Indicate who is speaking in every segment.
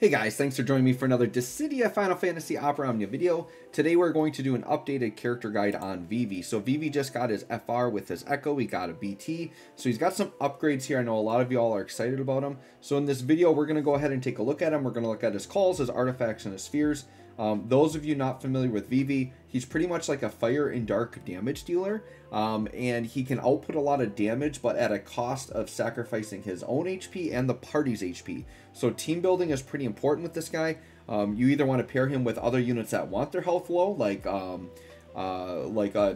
Speaker 1: Hey guys, thanks for joining me for another Dissidia Final Fantasy Opera Omnia video. Today we're going to do an updated character guide on Vivi. So Vivi just got his FR with his Echo, he got a BT. So he's got some upgrades here. I know a lot of y'all are excited about him. So in this video, we're going to go ahead and take a look at him. We're going to look at his calls, his artifacts, and his spheres. Those of you not familiar with Vivi, he's pretty much like a fire and dark damage dealer. And he can output a lot of damage, but at a cost of sacrificing his own HP and the party's HP. So team building is pretty important with this guy. You either want to pair him with other units that want their health low, like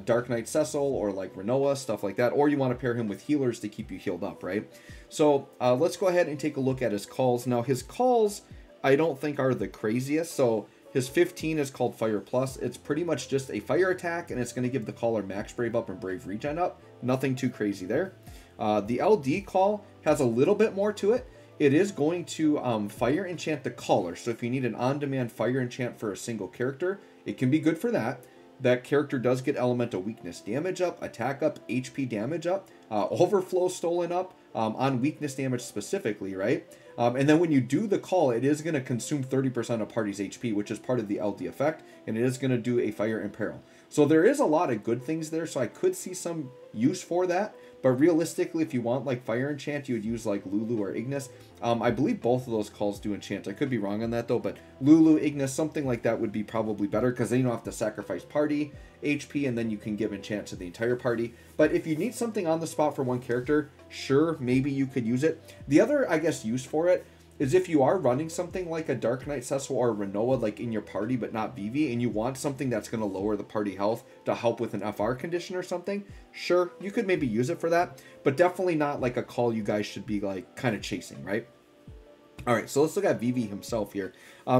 Speaker 1: Dark Knight Cecil or like Renoa, stuff like that, or you want to pair him with healers to keep you healed up, right? So let's go ahead and take a look at his calls. Now his calls, I don't think are the craziest. So his 15 is called Fire Plus. It's pretty much just a fire attack, and it's going to give the caller max Brave up and Brave Regen up. Nothing too crazy there. The LD call has a little bit more to it. It is going to fire enchant the caller. So if you need an on-demand fire enchant for a single character, it can be good for that. That character does get elemental weakness damage up, attack up, HP damage up, overflow stolen up, on weakness damage specifically, right? And then when you do the call, it is going to consume 30% of party's HP, which is part of the LD effect, and it is going to do a fire and peril. So there is a lot of good things there, so I could see some use for that. But realistically, if you want like fire enchant, you would use like Lulu or Ignis. I believe both of those calls do enchant. I could be wrong on that though, but Lulu, Ignis, something like that would be probably better, because then you don't have to sacrifice party HP, and then you can give enchant to the entire party. But if you need something on the spot for one character, sure, maybe you could use it. The other, I guess, use for it is if you are running something like a Dark Knight Cecil or Renoa like in your party but not Vivi, and you want something that's going to lower the party health to help with an FR condition or something, sure, you could maybe use it for that, but definitely not like a call you guys should be like kind of chasing, right? All right, so let's look at Vivi himself here.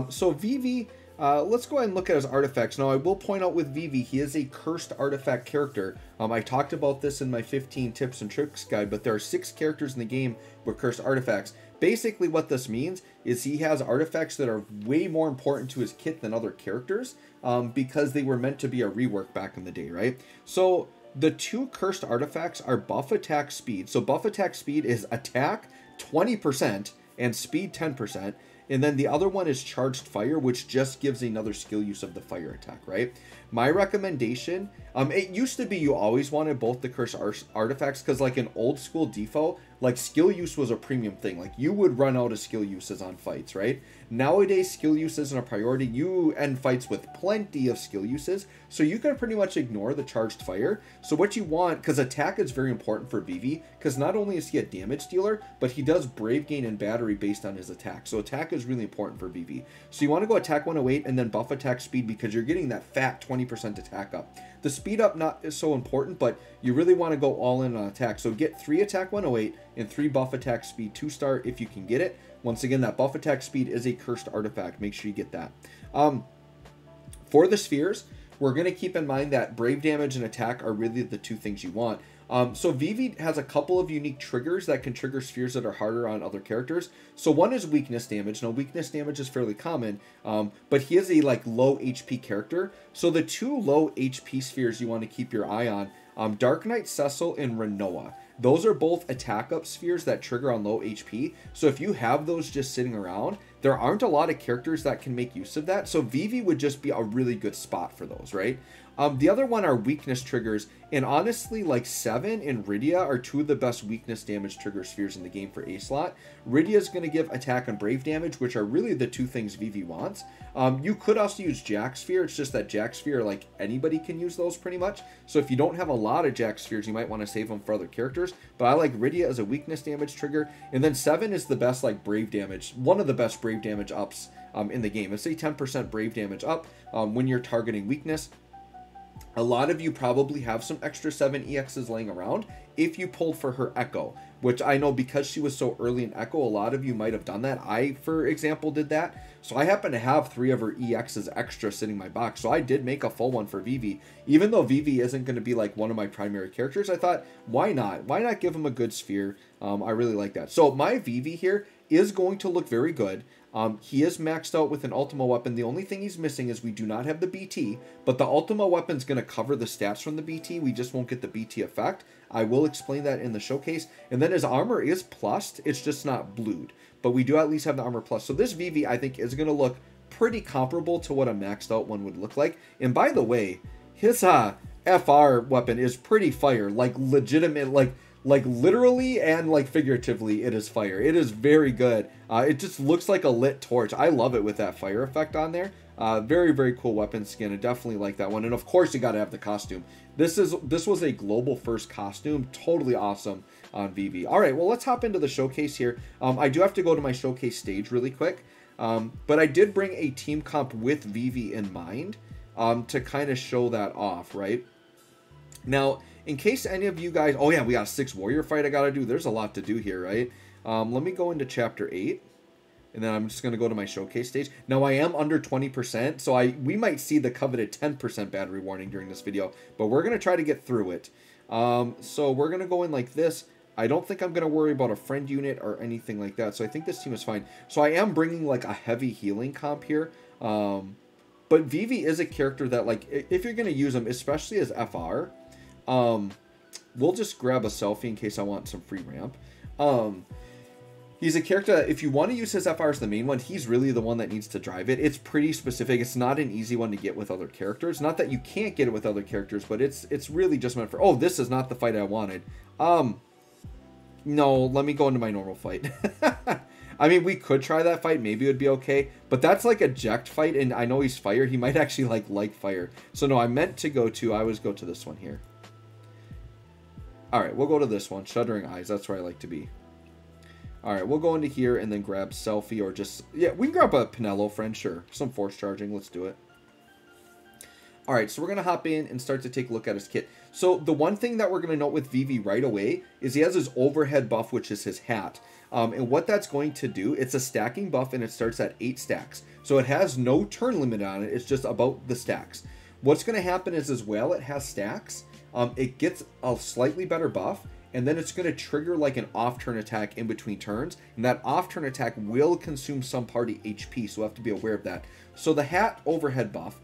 Speaker 1: So Vivi, let's go ahead and look at his artifacts. Now, I will point out with Vivi, he is a cursed artifact character. I talked about this in my 15 tips and tricks guide, but there are 6 characters in the game with cursed artifacts. Basically, what this means is he has artifacts that are way more important to his kit than other characters, because they were meant to be a rework back in the day, right? So the 2 cursed artifacts are buff attack speed. So buff attack speed is attack 20% and speed 10%. And then the other one is charged fire, which just gives another skill use of the fire attack, right? My recommendation, it used to be you always wanted both the cursed artifacts, because like in old school DFFOO, like skill use was a premium thing. Like you would run out of skill uses on fights, right? Nowadays, skill use isn't a priority. You end fights with plenty of skill uses, so you can pretty much ignore the charged fire. So what you want, because attack is very important for Vivi, because not only is he a damage dealer, but he does brave gain and battery based on his attack. So attack is really important for Vivi. So you want to go attack 108 and then buff attack speed, because you're getting that fat 20% attack up. The speed up not is so important, but you really want to go all in on attack. So get 3 attack 108 and 3 buff attack speed 2-star if you can get it. Once again, that buff attack speed is a cursed artifact. Make sure you get that. For the spheres, we're going to keep in mind that brave damage and attack are really the 2 things you want. So Vivi has a couple of unique triggers that can trigger spheres that are harder on other characters. So one is weakness damage. Now weakness damage is fairly common, but he is a like low HP character. So the 2 low HP spheres you want to keep your eye on, Dark Knight Cecil and Renoa. Those are both attack up spheres that trigger on low HP. So if you have those just sitting around, there aren't a lot of characters that can make use of that. So Vivi would just be a really good spot for those, right? The other one are weakness triggers, and honestly, like 7 and Rydia are 2 of the best weakness damage trigger spheres in the game for A slot. Rydia is going to give attack and brave damage, which are really the 2 things Vivi wants. You could also use Jack Sphere. It's just that Jack Sphere, like anybody can use those pretty much. So if you don't have a lot of Jack Spheres, you might want to save them for other characters. But I like Rydia as a weakness damage trigger. And then 7 is the best like brave damage, one of the best brave damage ups in the game. It's a 10% brave damage up when you're targeting weakness. A lot of you probably have some extra 7 EXs laying around if you pulled for her Echo, which I know because she was so early in Echo, a lot of you might have done that. I, for example, did that. So I happen to have 3 of her EXs extra sitting in my box. So I did make a full one for Vivi. Even though Vivi isn't going to be like one of my primary characters, I thought, why not? Why not give him a good sphere? I really like that. So my Vivi here is going to look very good. He is maxed out with an Ultima weapon. The only thing he's missing is we do not have the BT, but the Ultima weapon's going to cover the stats from the BT. We just won't get the BT effect. I will explain that in the showcase. And then his armor is plussed. It's just not blued, but we do at least have the armor plus. So this Vivi, I think, is going to look pretty comparable to what a maxed out one would look like. And by the way, his FR weapon is pretty fire, like legitimate, like literally and like figuratively, it is fire. It is very good. It just looks like a lit torch. I love it with that fire effect on there. Very, very cool weapon skin. I definitely like that one. And of course you got to have the costume. This was a global first costume. Totally awesome on Vivi. All right, well, let's hop into the showcase here. I do have to go to my showcase stage really quick. But I did bring a team comp with Vivi in mind to kind of show that off, right? Now, in case any of you guys... Oh, yeah, we got a 6 warrior fight I got to do. There's a lot to do here, right? Let me go into Chapter 8. And then I'm just going to go to my showcase stage. Now, I am under 20%, so we might see the coveted 10% battery warning during this video. But we're going to try to get through it. So we're going to go in like this. I don't think I'm going to worry about a friend unit or anything like that. So I think this team is fine. So I am bringing like a heavy healing comp here. But Vivi is a character that, like, if you're going to use him, especially as FR, we'll just grab a selfie in case I want some free ramp. He's a character that if you want to use his FR as the main one, he's really the one that needs to drive it. It's pretty specific. It's not an easy one to get with other characters. Not that you can't get it with other characters, but it's really just meant for... Oh, this is not the fight I wanted. No, let me go into my normal fight. I mean, we could try that fight. Maybe it would be okay. But that's like a Jekt fight, and I know he's fire. He might actually like fire. So no, I meant to go to... I always go to this one here. Alright, we'll go to this one. Shuddering Eyes. That's where I like to be. Alright, we'll go into here and then grab Selfie or just... Yeah, we can grab a Pinello friend, sure. Some force charging. Let's do it. Alright, so we're going to hop in and start to take a look at his kit. So the one thing that we're going to note with Vivi right away is he has his overhead buff, which is his hat. And what that's going to do, it's a stacking buff and it starts at 8 stacks. So it has no turn limit on it. It's just about the stacks. What's going to happen is as well, it has stacks. It gets a slightly better buff. And then it's going to trigger like an off-turn attack in between turns. And that off-turn attack will consume some party HP. So we have to be aware of that. So the hat overhead buff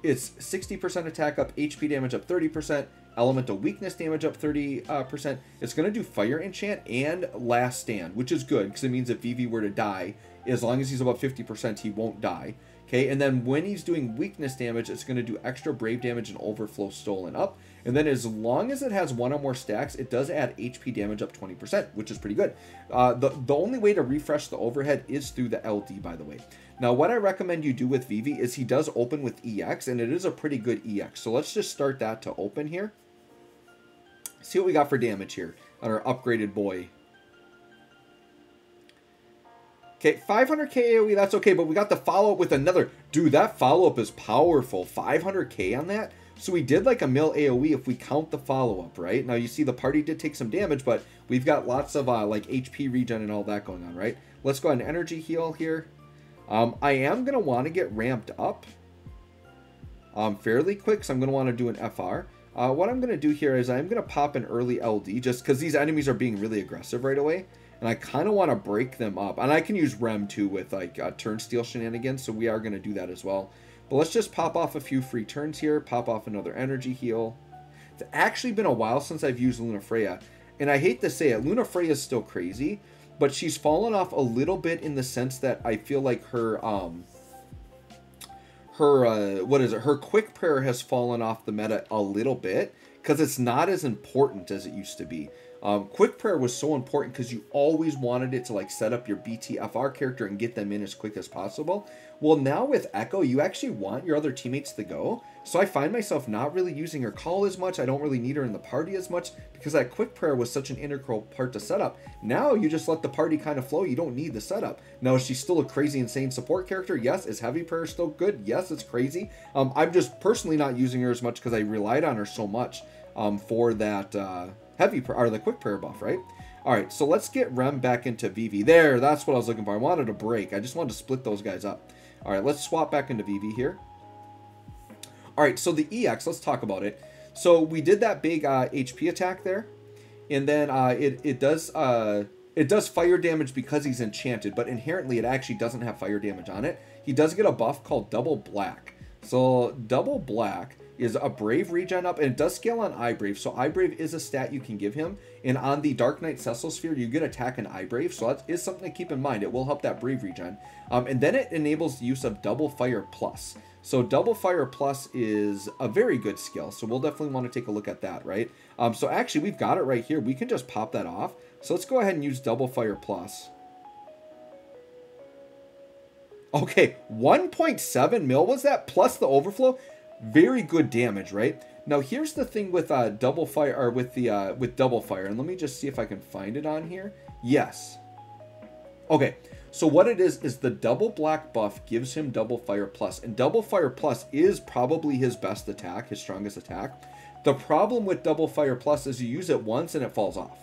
Speaker 1: is 60% attack up, HP damage up 30%, elemental weakness damage up 30%. It's going to do fire enchant and last stand, which is good because it means if Vivi were to die, as long as he's above 50%, he won't die. Okay, and then when he's doing weakness damage, it's going to do extra brave damage and overflow stolen up. And then as long as it has 1 or more stacks, it does add HP damage up 20%, which is pretty good. The only way to refresh the overhead is through the LD, by the way. Now, what I recommend you do with Vivi is he does open with EX, and it is a pretty good EX. So let's just start that to open here. See what we got for damage here on our upgraded boy. Okay, 500k AoE, that's okay, but we got the follow-up with another. Dude, that follow-up is powerful. 500k on that? So we did like a mil AoE if we count the follow-up, right? Now, you see the party did take some damage, but we've got lots of like HP regen and all that going on, right? Let's go ahead and energy heal here. I am going to want to get ramped up fairly quick, so I'm going to want to do an FR. What I'm going to do here is I'm going to pop an early LD just because these enemies are being really aggressive right away. And I kind of want to break them up. And I can use Rem too with like turnstile shenanigans. So we are going to do that as well. But let's just pop off a few free turns here. Pop off another energy heal. It's actually been a while since I've used Lunafreya. And I hate to say it, Lunafreya is still crazy. But she's fallen off a little bit in the sense that I feel like her quick prayer has fallen off the meta a little bit. Because it's not as important as it used to be. Quick prayer was so important because you always wanted it to like set up your BTFR character and get them in as quick as possible. Well, now with Echo, you actually want your other teammates to go. So I find myself not really using her call as much. I don't really need her in the party as much because that quick prayer was such an integral part to setup. Now you just let the party kind of flow. You don't need the setup. Now, is she still a crazy, insane support character? Yes. Is heavy prayer still good? Yes, it's crazy. I'm just personally not using her as much because I relied on her so much for that heavy prayer, or the quick prayer buff, right? All right, so let's get Rem back into Vivi. There, that's what I was looking for. I wanted a break. I just wanted to split those guys up. All right, let's swap back into Vivi here. All right, so the EX, let's talk about it. So we did that big HP attack there, and then it it does fire damage because he's enchanted, but inherently it actually doesn't have fire damage on it. He does get a buff called Double Black. So Double Black is a Brave regen up, and it does scale on Eye Brave. So Eye Brave is a stat you can give him. And on the Dark Knight Cecil Sphere, you get attack and Eye Brave. So that is something to keep in mind. It will help that Brave regen. And then it enables the use of Double Fire Plus. So Double Fire Plus is a very good skill. So we'll definitely want to take a look at that, right? So actually, we've got it right here. We can just pop that off. So let's go ahead and use Double Fire Plus. Okay, 1.7 mil was that, plus the overflow. Very good damage, right? Now here's the thing with Double Fire, or with Double Fire, and let me just see if I can find it on here. Yes. Okay, so what it is the Double Black buff gives him Double Fire Plus, and Double Fire Plus is probably his best attack, his strongest attack. The problem with Double Fire Plus is you use it once and it falls off.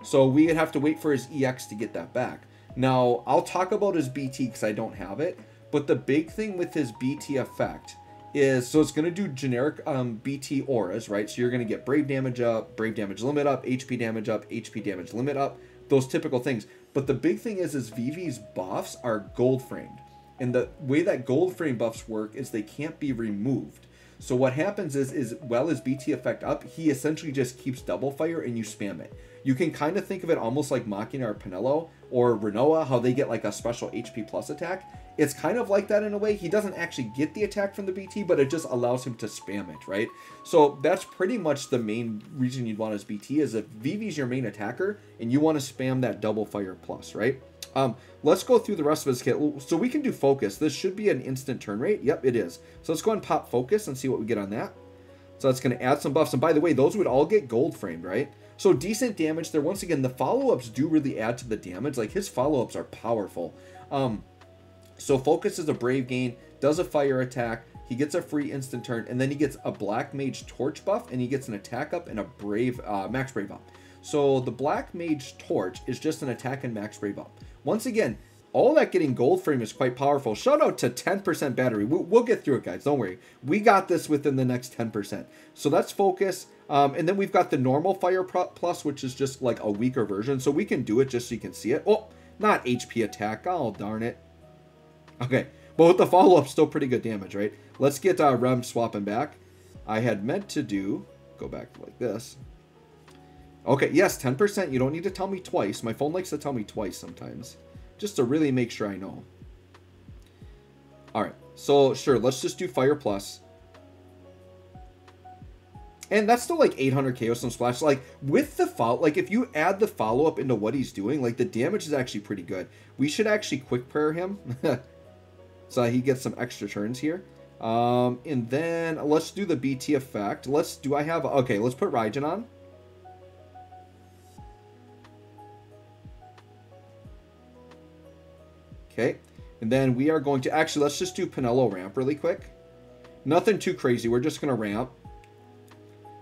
Speaker 1: So we would have to wait for his EX to get that back. Now, I'll talk about his BT because I don't have it, but the big thing with his BT effect is, so it's going to do generic BT auras, right? So you're going to get Brave damage up, Brave damage limit up, HP damage limit up, those typical things. But the big thing is Vivi's buffs are gold framed. And the way that gold frame buffs work is they can't be removed. So what happens is while his BT effect up, he essentially just keeps Double Fire and you spam it. You can kind of think of it almost like Machina or Penelo or Renoa, how they get like a special HP plus attack. It's kind of like that in a way. He doesn't actually get the attack from the BT, but it just allows him to spam it, right? So that's pretty much the main reason you'd want his BT, is if Vivi's your main attacker and you want to spam that Double Fire Plus, right? Let's go through the rest of his kit. So we can do Focus. This should be an instant turn rate. Yep, it is. So let's go ahead and pop Focus and see what we get on that. So that's going to add some buffs. And by the way, those would all get gold framed, right? So decent damage there. Once again, the follow-ups do really add to the damage. Like, his follow-ups are powerful. So Focus is a Brave gain, does a fire attack, he gets a free instant turn, and then he gets a Black Mage Torch buff, and he gets an attack up and a Brave, Max Brave up. So the Black Mage Torch is just an attack and Max Brave up. Once again, all that getting gold frame is quite powerful. Shout out to 10% battery. We'll get through it, guys. Don't worry. We got this within the next 10%. So that's Focus. And then we've got the normal Fire Plus, which is just like a weaker version. So we can do it just so you can see it. Oh, not HP attack. Oh, darn it. Okay. But with the follow-up, still pretty good damage, right? Let's get Rem swapping back. I had meant to go back like this. Okay, yes, 10%. You don't need to tell me twice. My phone likes to tell me twice sometimes, just to really make sure I know. All right, so sure, let's just do Fire Plus. And that's still like 800 KO some splash. Like with the like if you add the follow-up into what he's doing, like the damage is actually pretty good. We should actually quick prayer him. So he gets some extra turns here. And then let's do the BT effect. Let's put Raijin on. Okay, and then we are going to, actually, let's just do Penelo ramp really quick. Nothing too crazy. We're just going to ramp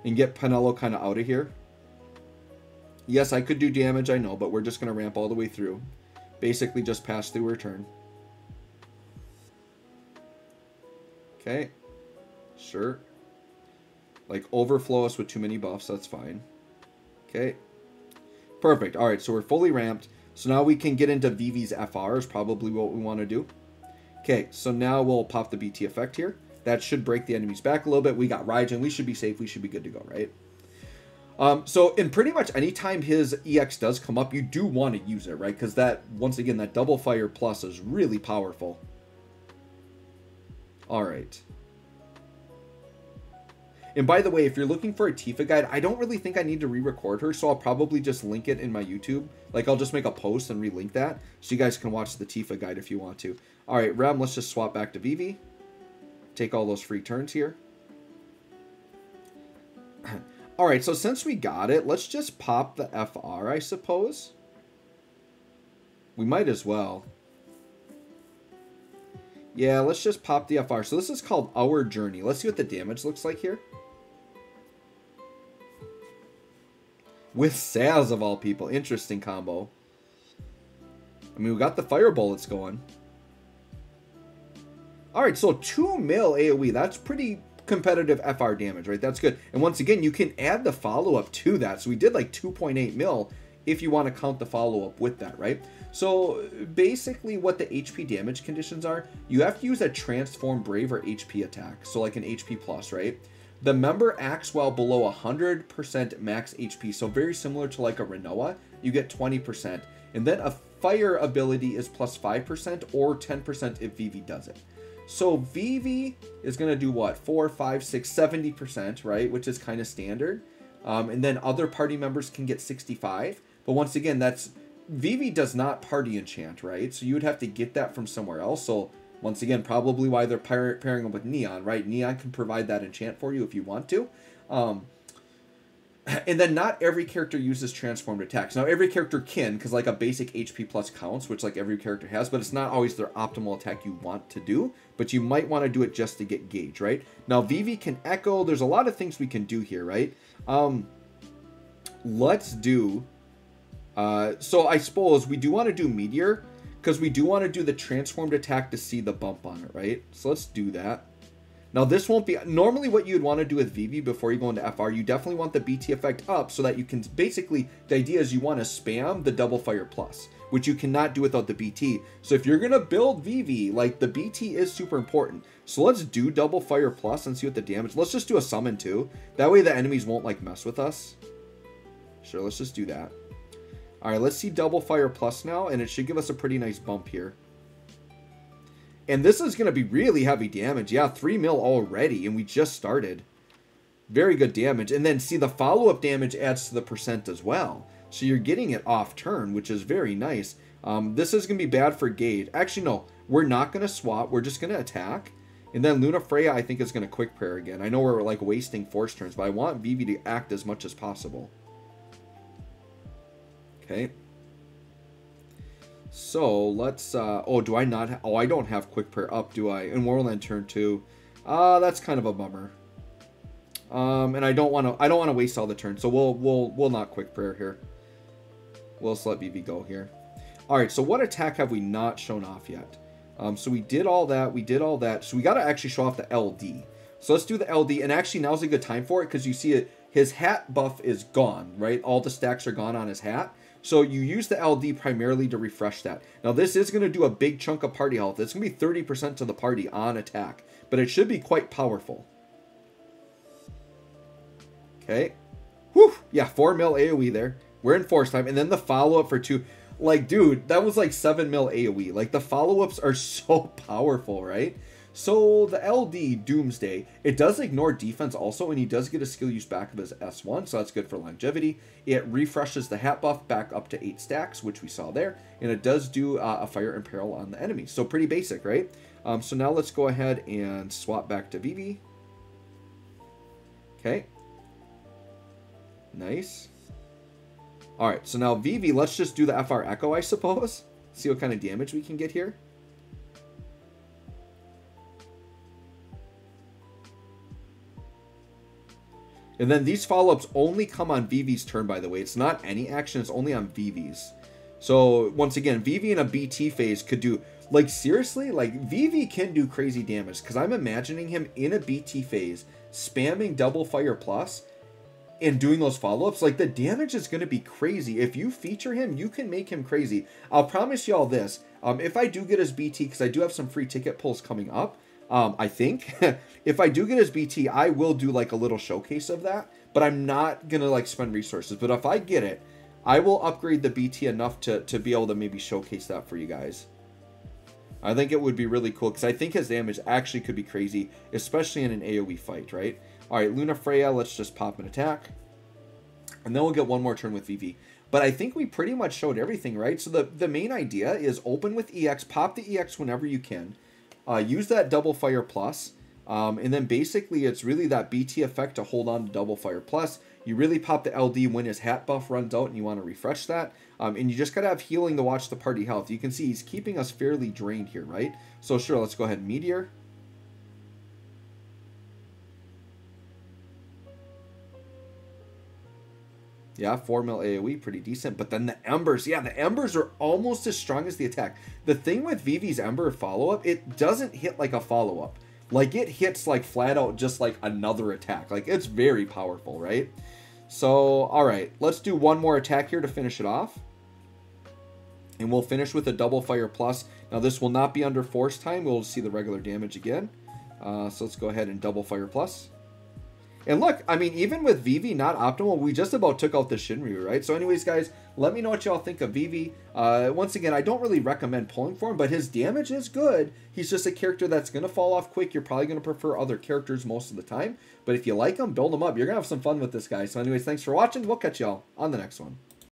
Speaker 1: and get Penelo kind of out of here. Yes, I could do damage, I know, but we're just going to ramp all the way through. Basically just pass through our turn. Okay, sure. Like overflow us with too many buffs, that's fine. Okay, perfect. All right, so we're fully ramped. So now we can get into Vivi's FR is probably what we want to do. Okay, so now we'll pop the BT effect here. That should break the enemies back a little bit. We got Raijin. We should be safe. We should be good to go, right? So in pretty much any time his EX does come up, you do want to use it, right? Because that, once again, that Double Fire Plus is really powerful. All right. And by the way, if you're looking for a Tifa guide, I don't really think I need to re-record her, so I'll probably just link it in my YouTube. Like, I'll just make a post and relink that, so you guys can watch the Tifa guide if you want to. All right, Rem, let's just swap back to Vivi. Take all those free turns here. All right, so since we got it, let's just pop the FR, I suppose. We might as well. Yeah, let's just pop the FR. So this is called Our Journey. Let's see what the damage looks like here. With Saz of all people. Interesting combo. I mean, we got the fire bullets going. Alright, so 2 mil AoE. That's pretty competitive FR damage, right? That's good. And once again, you can add the follow-up to that. So we did like 2.8 mil if you want to count the follow-up with that, right? So basically what the HP damage conditions are, you have to use a Transform Brave or HP attack. So like an HP plus, right? The member acts while below 100% max HP. So very similar to like a Renoa, you get 20%. And then a fire ability is plus 5% or 10% if Vivi does it. So Vivi is going to do what? 4, 5, 6, 70%, right? Which is kind of standard. And then other party members can get 65. But once again, that's Vivi does not party enchant, right? So you would have to get that from somewhere else. So once again, probably why they're pairing them with Neon, right? Neon can provide that enchant for you if you want to. And then not every character uses transformed attacks. Now every character can, because like a basic HP plus counts, which like every character has, but it's not always their optimal attack you want to do. But you might want to do it just to get gauge, right? Now Vivi can echo. There's a lot of things we can do here, right? Let's do... so I suppose we do want to do Meteor, because we do want to do the transformed attack to see the bump on it, right? So let's do that. Now this won't be... Normally what you'd want to do with Vivi before you go into FR, you definitely want the BT effect up so that you can... Basically, the idea is you want to spam the double fire plus, which you cannot do without the BT. So if you're going to build Vivi, like the BT is super important. So let's do double fire plus and see what the damage... Let's just do a summon too. That way the enemies won't like mess with us. Sure, let's just do that. All right, let's see double fire plus now, and it should give us a pretty nice bump here. And this is going to be really heavy damage. Yeah, 3 mil already, and we just started. Very good damage. And then see the follow-up damage adds to the percent as well. So you're getting it off turn, which is very nice. This is going to be bad for Gade. Actually, no, we're not going to swap. We're just going to attack. And then Luna Freya, I think, is going to quick prayer again. I know we're like wasting force turns, but I want Vivi to act as much as possible. Okay. So let's oh, do I not oh, I don't have quick prayer up, do I? In Warland turn 2. That's kind of a bummer. And I don't want to waste all the turns. So we'll not quick prayer here. We'll just let Vivi go here. All right, so what attack have we not shown off yet? So we did all that, So we got to actually show off the LD. So let's do the LD, and actually now's a good time for it because you see it, his hat buff is gone, right? All the stacks are gone on his hat. So you use the LD primarily to refresh that. Now this is going to do a big chunk of party health. It's going to be 30% to the party on attack, but it should be quite powerful. Okay. Whew. Yeah, 4 mil AoE there. We're in force time, and then the follow-up for 2. Like, dude, that was like 7 mil AoE. Like, the follow-ups are so powerful, right? So the LD Doomsday, it does ignore defense also, and he does get a skill use back of his S1, so that's good for longevity. It refreshes the hat buff back up to 8 stacks, which we saw there, and it does do a fire and peril on the enemy. So pretty basic, right? So now let's go ahead and swap back to Vivi. Okay. Nice. All right, so now Vivi, let's just do the FR Echo, I suppose. See what kind of damage we can get here. And then these follow-ups only come on Vivi's turn, by the way. It's not any action, it's only on Vivi's. So, once again, Vivi in a BT phase could do... Like, seriously? Like, Vivi can do crazy damage. Because I'm imagining him in a BT phase, spamming double fire plus, and doing those follow-ups. Like, the damage is going to be crazy. If you feature him, you can make him crazy. I'll promise you all this. If I do get his BT, because I do have some free ticket pulls coming up, I think if I do get his BT, I will do like a little showcase of that, but I'm not going to like spend resources. But if I get it, I will upgrade the BT enough to be able to maybe showcase that for you guys. I think it would be really cool because I think his damage actually could be crazy, especially in an AoE fight, right? All right, Luna Freya, let's just pop an attack. And then we'll get one more turn with Vivi. But I think we pretty much showed everything, right? So the main idea is open with EX, pop the EX whenever you can. Use that double fire plus, and then basically it's really that BT effect to hold on to double fire plus. You really pop the LD when his hat buff runs out and you want to refresh that. And you just got to have healing to watch the party health. You can see he's keeping us fairly drained here, right? So sure, let's go ahead and Meteor. Yeah, 4 mil AoE, pretty decent. But then the Embers, yeah, the Embers are almost as strong as the attack. The thing with Vivi's Ember follow-up, it doesn't hit like a follow-up. Like, it hits like flat out just like another attack. Like, it's very powerful, right? So, all right, let's do one more attack here to finish it off. And we'll finish with a double fire plus. Now, this will not be under force time. We'll see the regular damage again. So let's go ahead and double fire plus. And look, I mean, even with Vivi not optimal, we just about took out the Shinryu, right? So anyways, guys, let me know what y'all think of Vivi. Once again, I don't really recommend pulling for him, but his damage is good. He's just a character that's going to fall off quick. You're probably going to prefer other characters most of the time. But if you like him, build him up. You're going to have some fun with this guy. So anyways, thanks for watching. We'll catch y'all on the next one.